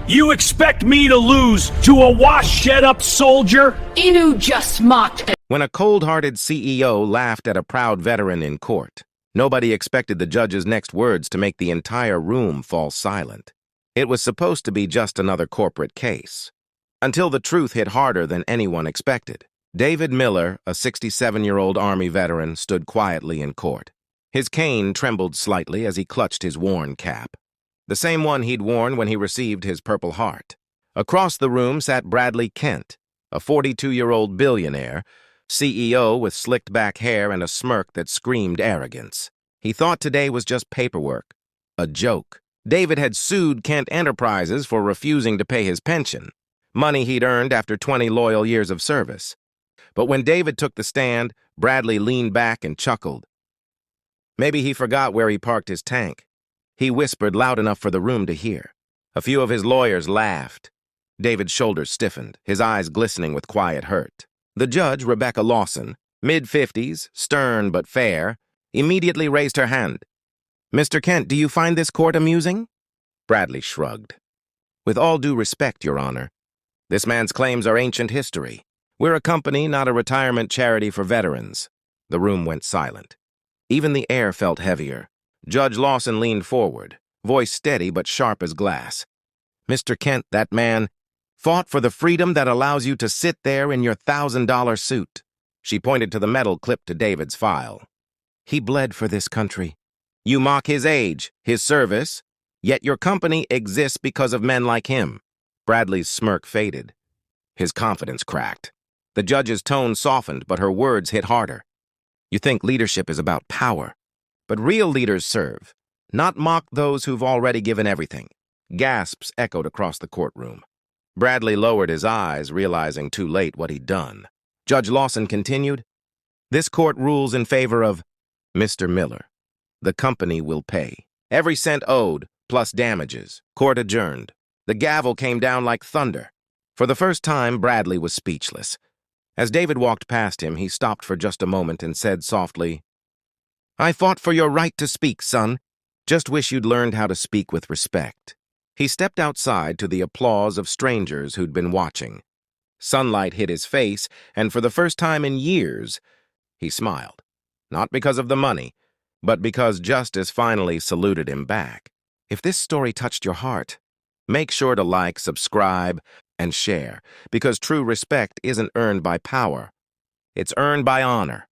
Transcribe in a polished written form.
You expect me to lose to a wash-shed-up soldier? Inu just mocked him. When a cold-hearted CEO laughed at a proud veteran in court, nobody expected the judge's next words to make the entire room fall silent. It was supposed to be just another corporate case, until the truth hit harder than anyone expected. David Miller, a 67-year-old Army veteran, stood quietly in court. His cane trembled slightly as he clutched his worn cap, the same one he'd worn when he received his Purple Heart. Across the room sat Bradley Kent, a 42-year-old billionaire, CEO with slicked-back hair and a smirk that screamed arrogance. He thought today was just paperwork, a joke. David had sued Kent Enterprises for refusing to pay his pension, money he'd earned after 20 loyal years of service. But when David took the stand, Bradley leaned back and chuckled. Maybe he forgot where he parked his tank. He whispered loud enough for the room to hear. A few of his lawyers laughed. David's shoulders stiffened, his eyes glistening with quiet hurt. The judge, Rebecca Lawson, mid-50s, stern but fair, immediately raised her hand. "Mr. Kent, do you find this court amusing?" Bradley shrugged. "With all due respect, Your Honor, this man's claims are ancient history. We're a company, not a retirement charity for veterans." The room went silent. Even the air felt heavier. Judge Lawson leaned forward, voice steady but sharp as glass. "Mr. Kent, that man fought for the freedom that allows you to sit there in your $1,000 suit." She pointed to the medal clipped to David's file. "He bled for this country. You mock his age, his service, yet your company exists because of men like him." Bradley's smirk faded. His confidence cracked. The judge's tone softened, but her words hit harder. "You think leadership is about power, but real leaders serve, not mock those who've already given everything." Gasps echoed across the courtroom. Bradley lowered his eyes, realizing too late what he'd done. Judge Lawson continued, "This court rules in favor of Mr. Miller. The company will pay. Every cent owed, plus damages. Court adjourned." The gavel came down like thunder. For the first time, Bradley was speechless. As David walked past him, he stopped for just a moment and said softly, "I fought for your right to speak, son. Just wish you'd learned how to speak with respect." He stepped outside to the applause of strangers who'd been watching. Sunlight hit his face, and for the first time in years, he smiled. Not because of the money, but because justice finally saluted him back. If this story touched your heart, make sure to like, subscribe, and share, because true respect isn't earned by power. It's earned by honor.